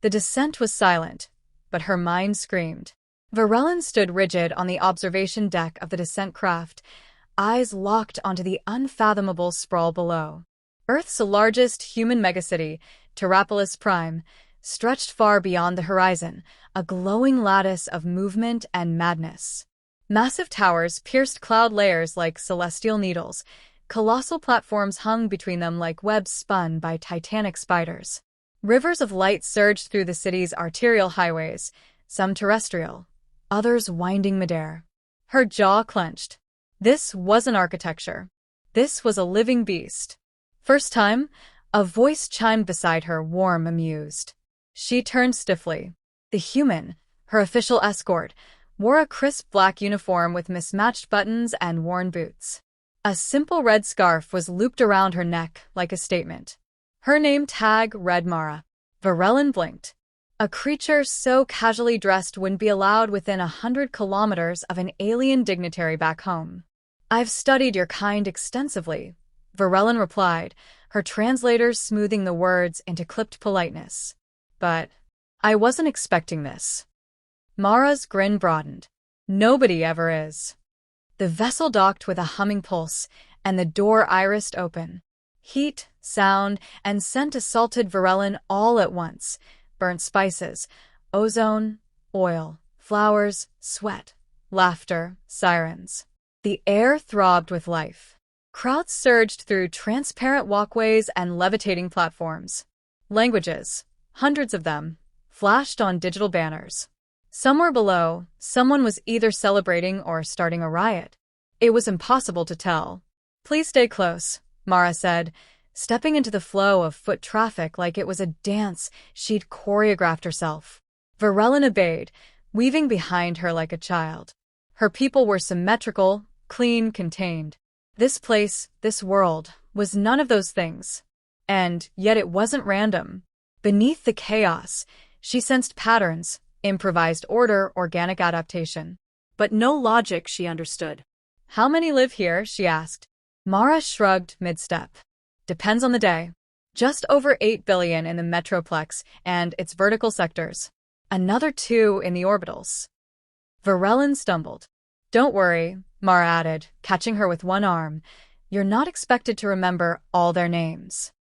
The descent was silent, but her mind screamed. Varellin stood rigid on the observation deck of the descent craft, eyes locked onto the unfathomable sprawl below. Earth's largest human megacity, Terrapolis Prime, stretched far beyond the horizon, a glowing lattice of movement and madness. Massive towers pierced cloud layers like celestial needles. Colossal platforms hung between them like webs spun by titanic spiders. Rivers of light surged through the city's arterial highways, some terrestrial, others winding midair. Her jaw clenched. This wasn't architecture. This was a living beast. First time, a voice chimed beside her, warm, amused. She turned stiffly. The human, her official escort, wore a crisp black uniform with mismatched buttons and worn boots. A simple red scarf was looped around her neck like a statement. Her name tag read Mara. Varellin blinked. A creature so casually dressed wouldn't be allowed within 100 kilometers of an alien dignitary back home. I've studied your kind extensively, Varellin replied, her translators smoothing the words into clipped politeness. But I wasn't expecting this. Mara's grin broadened. Nobody ever is. The vessel docked with a humming pulse, and the door irised open. Heat, sound, and scent assaulted Varellin all at once. Burnt spices, ozone, oil, flowers, sweat, laughter, sirens. The air throbbed with life. Crowds surged through transparent walkways and levitating platforms. Languages, hundreds of them, flashed on digital banners. Somewhere below, someone was either celebrating or starting a riot. It was impossible to tell. Please stay close, Mara said, stepping into the flow of foot traffic like it was a dance she'd choreographed herself. Varellin obeyed, weaving behind her like a child. Her people were symmetrical, clean, contained. This place, this world, was none of those things. And yet it wasn't random. Beneath the chaos, she sensed patterns, improvised order, organic adaptation. But no logic, she understood. How many live here, she asked. Mara shrugged mid-step. Depends on the day. Just over 8 billion in the Metroplex and its vertical sectors. Another 2 in the orbitals. Varellin stumbled. Don't worry, Mara added, catching her with one arm. You're not expected to remember all their names.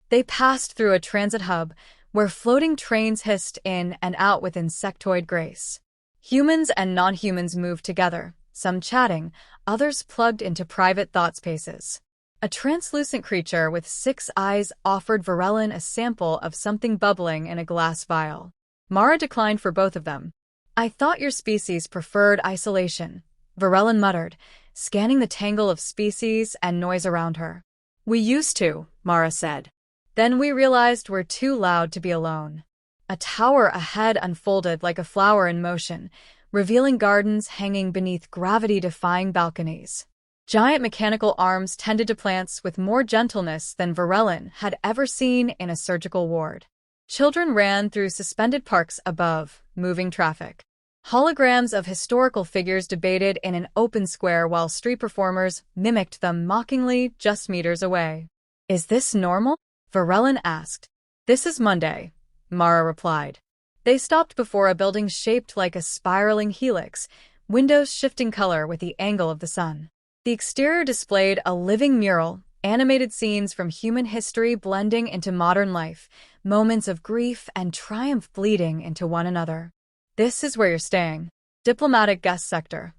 They passed through a transit hub where floating trains hissed in and out with insectoid grace. Humans and non-humans moved together, some chatting, others plugged into private thought spaces. A translucent creature with 6 eyes offered Varellin a sample of something bubbling in a glass vial. Mara declined for both of them. I thought your species preferred isolation, Varellin muttered, scanning the tangle of species and noise around her. We used to, Mara said. Then we realized we're too loud to be alone. A tower ahead unfolded like a flower in motion, revealing gardens hanging beneath gravity-defying balconies. Giant mechanical arms tended to plants with more gentleness than Varellin had ever seen in a surgical ward. Children ran through suspended parks above, moving traffic. Holograms of historical figures debated in an open square while street performers mimicked them mockingly just meters away. Is this normal? Varellin asked. This is Monday, Mara replied. They stopped before a building shaped like a spiraling helix, windows shifting color with the angle of the sun. The exterior displayed a living mural, animated scenes from human history blending into modern life, moments of grief and triumph bleeding into one another. This is where you're staying. Diplomatic guest sector.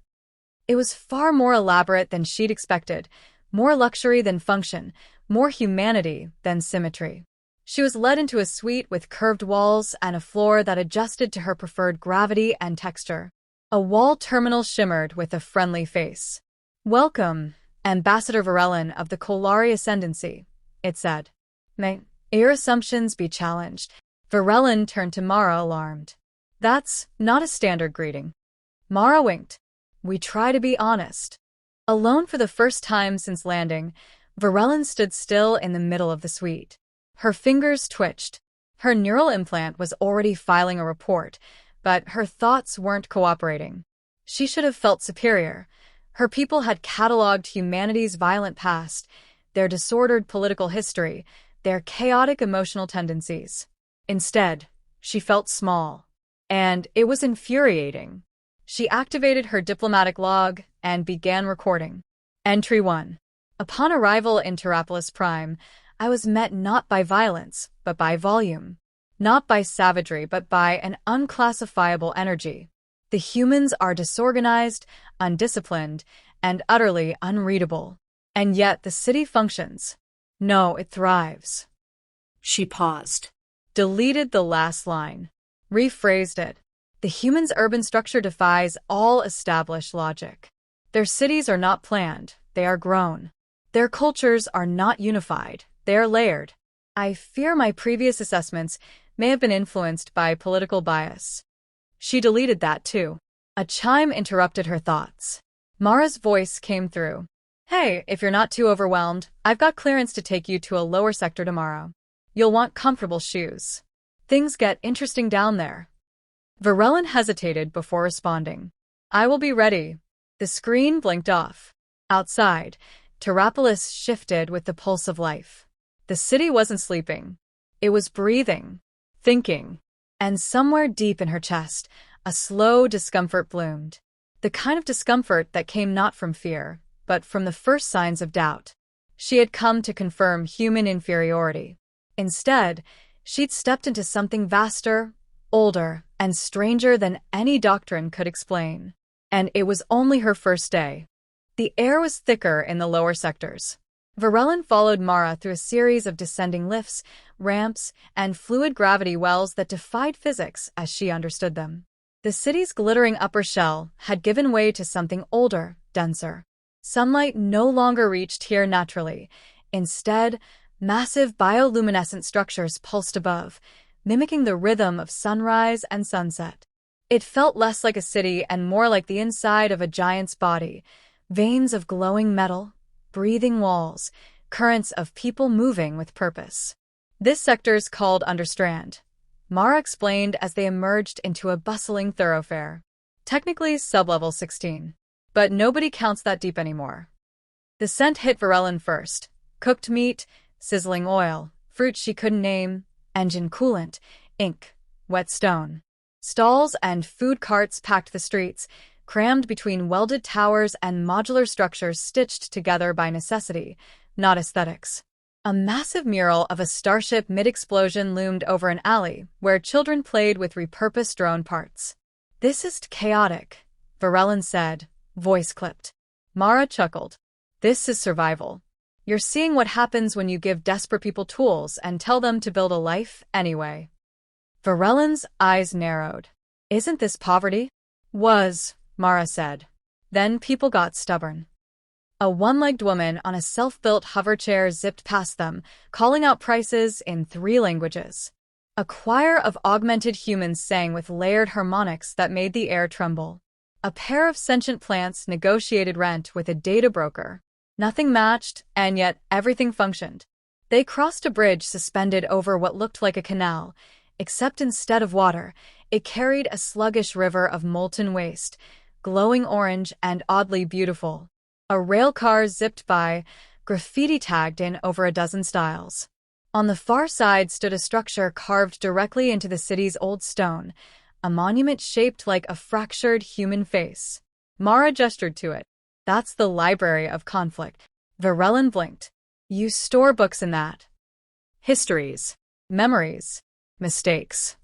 It was far more elaborate than she'd expected, more luxury than function, more humanity than symmetry. She was led into a suite with curved walls and a floor that adjusted to her preferred gravity and texture. A wall terminal shimmered with a friendly face. Welcome, Ambassador Varellin of the Kolari Ascendancy, it said. May your assumptions be challenged. Varellin turned to Mara, alarmed. That's not a standard greeting. Mara winked. We try to be honest. Alone for the first time since landing, Varellin stood still in the middle of the suite. Her fingers twitched. Her neural implant was already filing a report, but her thoughts weren't cooperating. She should have felt superior. Her people had cataloged humanity's violent past, their disordered political history, their chaotic emotional tendencies. Instead, She felt small. And it was infuriating. She activated her diplomatic log and began recording. Entry 1. Upon arrival in Terrapolis Prime, I was met not by violence, but by volume. Not by savagery, but by an unclassifiable energy. The humans are disorganized, undisciplined, and utterly unreadable. And yet the city functions. No, it thrives. She paused. Deleted the last line. Rephrased it. The humans' urban structure defies all established logic. Their cities are not planned, they are grown. Their cultures are not unified, they are layered. I fear my previous assessments may have been influenced by political bias. She deleted that too. A chime interrupted her thoughts. Mara's voice came through. Hey, if you're not too overwhelmed, I've got clearance to take you to a lower sector tomorrow. You'll want comfortable shoes. Things get interesting down there. Varellin hesitated before responding. I will be ready. The screen blinked off. Outside, Terrapolis shifted with the pulse of life. The city wasn't sleeping. It was breathing, thinking. And somewhere deep in her chest, a slow discomfort bloomed. The kind of discomfort that came not from fear, but from the first signs of doubt. She had come to confirm human inferiority. Instead, she'd stepped into something vaster, older, and stranger than any doctrine could explain. And it was only her first day. The air was thicker in the lower sectors. Varellin followed Mara through a series of descending lifts, ramps, and fluid gravity wells that defied physics as she understood them. The city's glittering upper shell had given way to something older, denser. Sunlight no longer reached here naturally. Instead, massive bioluminescent structures pulsed above, mimicking the rhythm of sunrise and sunset. It felt less like a city and more like the inside of a giant's body, veins of glowing metal, breathing walls, currents of people moving with purpose. This sector's called Understrand, Mara explained as they emerged into a bustling thoroughfare. Technically sublevel 16, but nobody counts that deep anymore. The scent hit Varellin first. Cooked meat, sizzling oil, fruit she couldn't name, engine coolant, ink, wet stone. Stalls and food carts packed the streets, crammed between welded towers and modular structures stitched together by necessity, not aesthetics. A massive mural of a starship mid-explosion loomed over an alley where children played with repurposed drone parts. This is chaotic, Varellin said, voice clipped. Mara chuckled. This is survival. You're seeing what happens when you give desperate people tools and tell them to build a life anyway. Varellin's eyes narrowed. Isn't this poverty? Was, Mara said. Then people got stubborn. A one-legged woman on a self-built hoverchair zipped past them, calling out prices in 3 languages. A choir of augmented humans sang with layered harmonics that made the air tremble. A pair of sentient plants negotiated rent with a data broker. Nothing matched, and yet everything functioned. They crossed a bridge suspended over what looked like a canal, except instead of water, it carried a sluggish river of molten waste, glowing orange and oddly beautiful. A rail car zipped by, graffiti tagged in over a dozen styles. On the far side stood a structure carved directly into the city's old stone, a monument shaped like a fractured human face. Mara gestured to it. That's the Library of Conflict. Varellin blinked. You store books in that. Histories, memories, mistakes.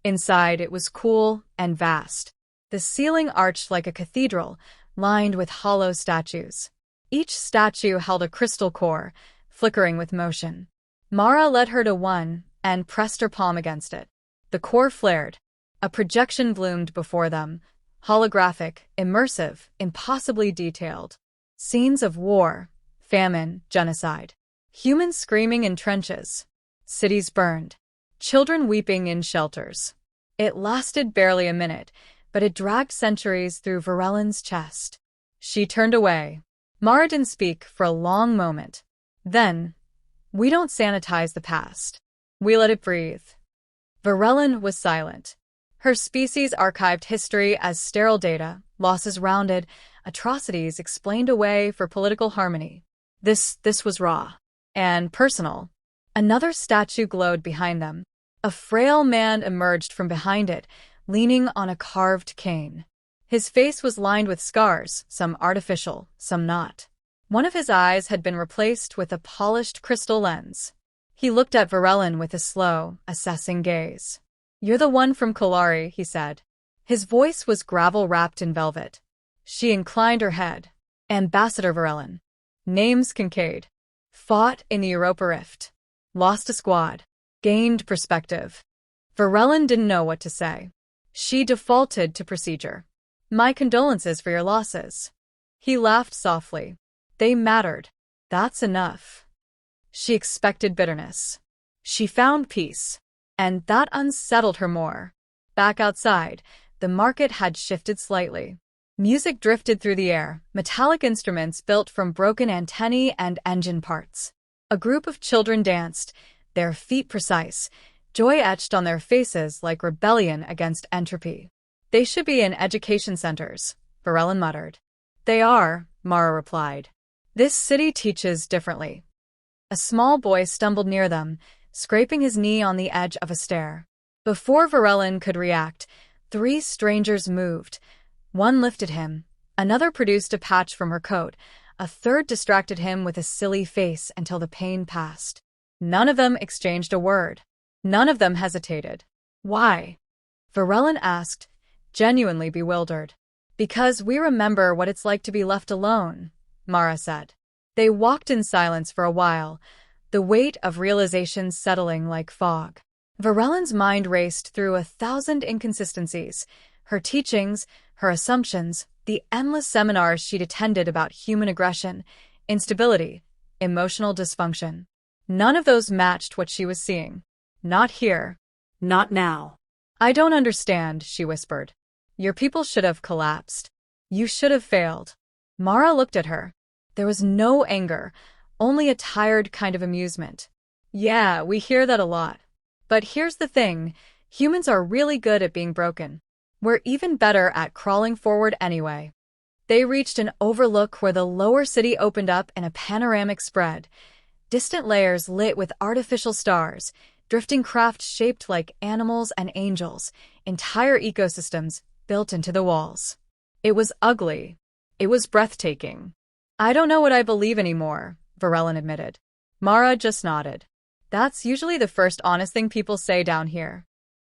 Inside, it was cool and vast. The ceiling arched like a cathedral, lined with hollow statues. Each statue held a crystal core, flickering with motion. Mara led her to one and pressed her palm against it. The core flared. A projection bloomed before them, holographic, immersive, impossibly detailed. Scenes of war, famine, genocide. Humans screaming in trenches. Cities burned. Children weeping in shelters. It lasted barely a minute, but it dragged centuries through Varellin's chest. She turned away. Mara didn't speak for a long moment. Then, we don't sanitize the past. We let it breathe. Varellin was silent. Her species archived history as sterile data, losses rounded, atrocities explained away for political harmony. This was raw. And personal. Another statue glowed behind them. A frail man emerged from behind it, leaning on a carved cane. His face was lined with scars, some artificial, some not. One of his eyes had been replaced with a polished crystal lens. He looked at Varellin with a slow, assessing gaze. "You're the one from Kalari," he said. His voice was gravel wrapped in velvet. She inclined her head. "Ambassador Varellin. Name's Kincaid. Fought in the Europa Rift. Lost a squad. Gained perspective." Varellin didn't know what to say. She defaulted to procedure. "My condolences for your losses." He laughed softly. "They mattered. That's enough." She expected bitterness. She found peace, and that unsettled her more. Back outside, the market had shifted slightly. Music drifted through the air, metallic instruments built from broken antennae and engine parts. A group of children danced, their feet precise, joy etched on their faces like rebellion against entropy. "They should be in education centers," Varellin muttered. "They are," Mara replied. "This city teaches differently." A small boy stumbled near them, scraping his knee on the edge of a stair. Before Varellin could react, 3 strangers moved. One lifted him, another produced a patch from her coat, a third distracted him with a silly face until the pain passed. None of them exchanged a word. None of them hesitated. "Why?" Varellin asked, genuinely bewildered. "Because we remember what it's like to be left alone," Mara said. They walked in silence for a while, the weight of realization settling like fog. Varellin's mind raced through 1,000 inconsistencies, her teachings, her assumptions, the endless seminars she'd attended about human aggression, instability, emotional dysfunction. None of those matched what she was seeing. Not here. Not now. "I don't understand," she whispered. "Your people should have collapsed. You should have failed." Mara looked at her. There was no anger, only a tired kind of amusement. "Yeah, we hear that a lot. But here's the thing, humans are really good at being broken. We're even better at crawling forward anyway." They reached an overlook where the lower city opened up in a panoramic spread, distant layers lit with artificial stars, drifting craft shaped like animals and angels, entire ecosystems built into the walls. It was ugly. It was breathtaking. "I don't know what I believe anymore," Varellin admitted. Mara just nodded. "That's usually the first honest thing people say down here."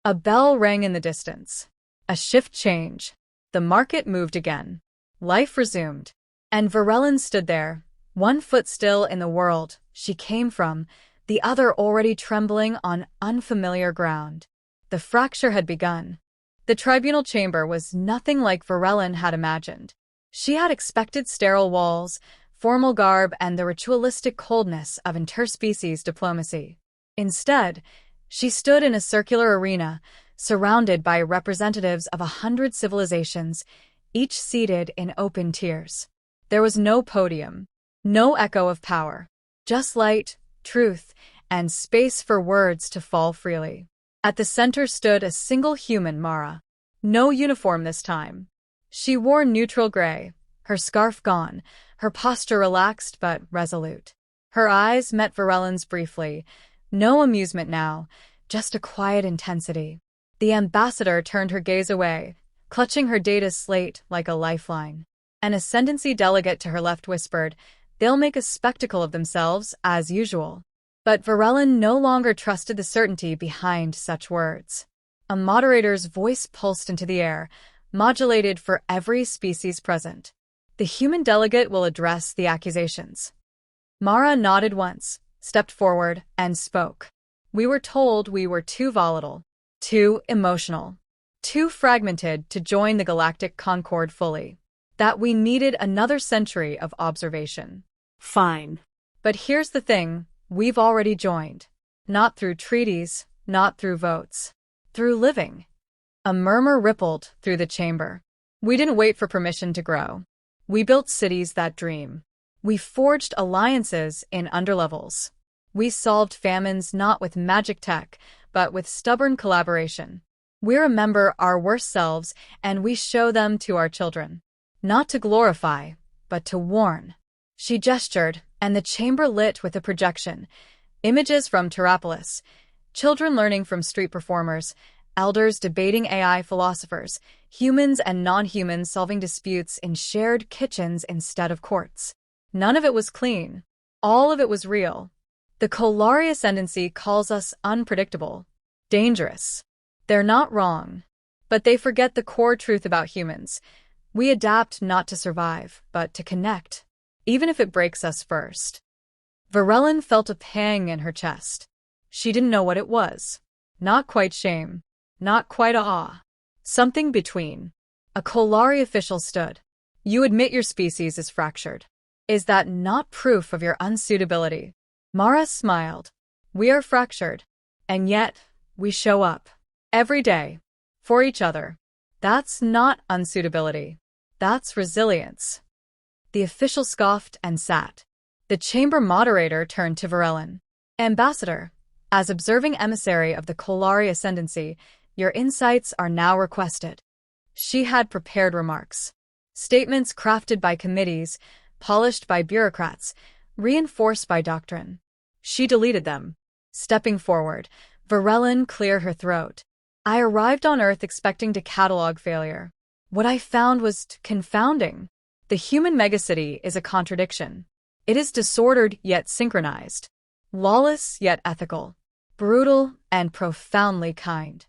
A bell rang in the distance. A shift change. The market moved again. Life resumed. And Varellin stood there, one foot still in the world she came from, the other already trembling on unfamiliar ground. The fracture had begun. The tribunal chamber was nothing like Varellin had imagined. She had expected sterile walls, formal garb, and the ritualistic coldness of interspecies diplomacy. Instead, she stood in a circular arena, surrounded by representatives of 100 civilizations, each seated in open tiers. There was no podium, no echo of power, just light, truth, and space for words to fall freely. At the center stood a single human, Mara. No uniform this time. She wore neutral gray, her scarf gone, her posture relaxed but resolute. Her eyes met Varellin's briefly. No amusement now, just a quiet intensity. The ambassador turned her gaze away, clutching her data slate like a lifeline. An ascendancy delegate to her left whispered, "They'll make a spectacle of themselves, as usual." But Varellin no longer trusted the certainty behind such words. A moderator's voice pulsed into the air, modulated for every species present. "The human delegate will address the accusations." Mara nodded once, stepped forward, and spoke. "We were told we were too volatile, too emotional, too fragmented to join the galactic concord fully. That we needed another century of observation." Fine. "But here's the thing, we've already joined. Not through treaties, not through votes. Through living." A murmur rippled through the chamber. "We didn't wait for permission to grow. We built cities that dream. We forged alliances in underlevels. We solved famines not with magic tech, but with stubborn collaboration. We remember our worst selves and we show them to our children. Not to glorify, but to warn." She gestured, and the chamber lit with a projection. Images from Terrapolis, Children learning from street performers, elders debating AI philosophers, humans and non-humans solving disputes in shared kitchens instead of courts. None of it was clean. All of it was real. The Kolari ascendancy calls us unpredictable, dangerous. They're not wrong, but they forget the core truth about humans. We adapt not to survive, but to connect, even if it breaks us first. Varellin felt a pang in her chest. She didn't know what it was. Not quite shame, not quite awe. Something between. A Kolari official stood. You admit your species is fractured. Is that not proof of your unsuitability? Mara smiled. We are fractured, and yet we show up. Every day. For each other. That's not unsuitability. That's resilience. The official scoffed and sat. The chamber moderator turned to Varellin. Ambassador, as observing emissary of the Kolari ascendancy, your insights are now requested. She had prepared remarks. Statements crafted by committees, polished by bureaucrats, reinforced by doctrine. She deleted them. Stepping forward, Varellin cleared her throat. I arrived on Earth expecting to catalog failure. What I found was confounding. The human megacity is a contradiction. It is disordered yet synchronized, lawless yet ethical, brutal and profoundly kind.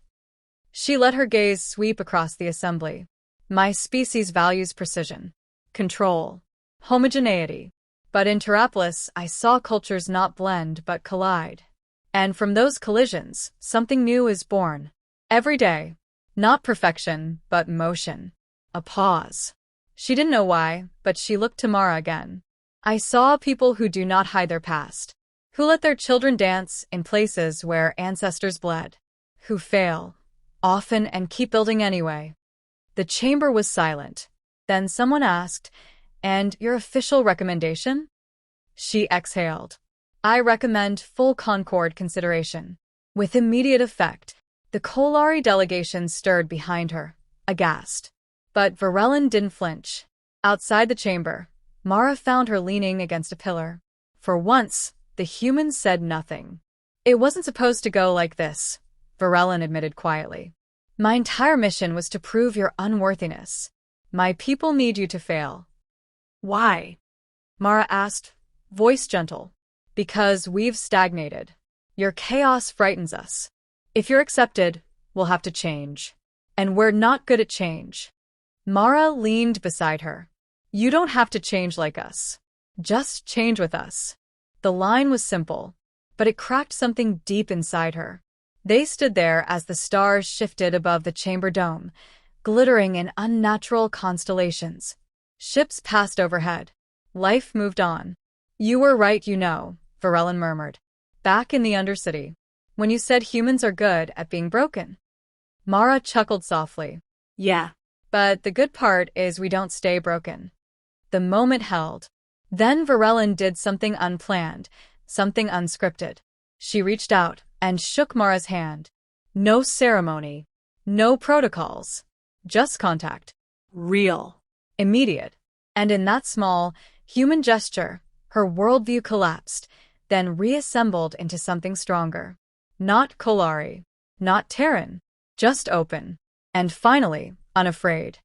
She let her gaze sweep across the assembly. My species values precision, control, homogeneity. But in Terrapolis, I saw cultures not blend but collide. And from those collisions, something new is born. Every day. Not perfection, but motion. A pause. She didn't know why, but she looked to Mara again. I saw people who do not hide their past, who let their children dance in places where ancestors bled, who fail, often, and keep building anyway. The chamber was silent. Then someone asked, and your official recommendation? She exhaled. I recommend full Concord consideration. With immediate effect. The Kolari delegation stirred behind her, aghast. But Varellin didn't flinch. Outside the chamber, Mara found her leaning against a pillar. For once, the humans said nothing. It wasn't supposed to go like this, Varellin admitted quietly. My entire mission was to prove your unworthiness. My people need you to fail. Why? Mara asked, voice gentle. Because we've stagnated. Your chaos frightens us. If you're accepted, we'll have to change. And we're not good at change. Mara leaned beside her. You don't have to change like us. Just change with us. The line was simple, but it cracked something deep inside her. They stood there as the stars shifted above the chamber dome, glittering in unnatural constellations. Ships passed overhead. Life moved on. You were right, you know, Varellin murmured. Back in the Undercity. When you said humans are good at being broken. Mara chuckled softly. Yeah. But the good part is we don't stay broken. The moment held. Then Varellin did something unplanned, something unscripted. She reached out and shook Mara's hand. No ceremony. No protocols. Just contact. Real. Immediate. And in that small, human gesture, her worldview collapsed, then reassembled into something stronger. Not Kolari. Not Terran. Just open. And finally, unafraid.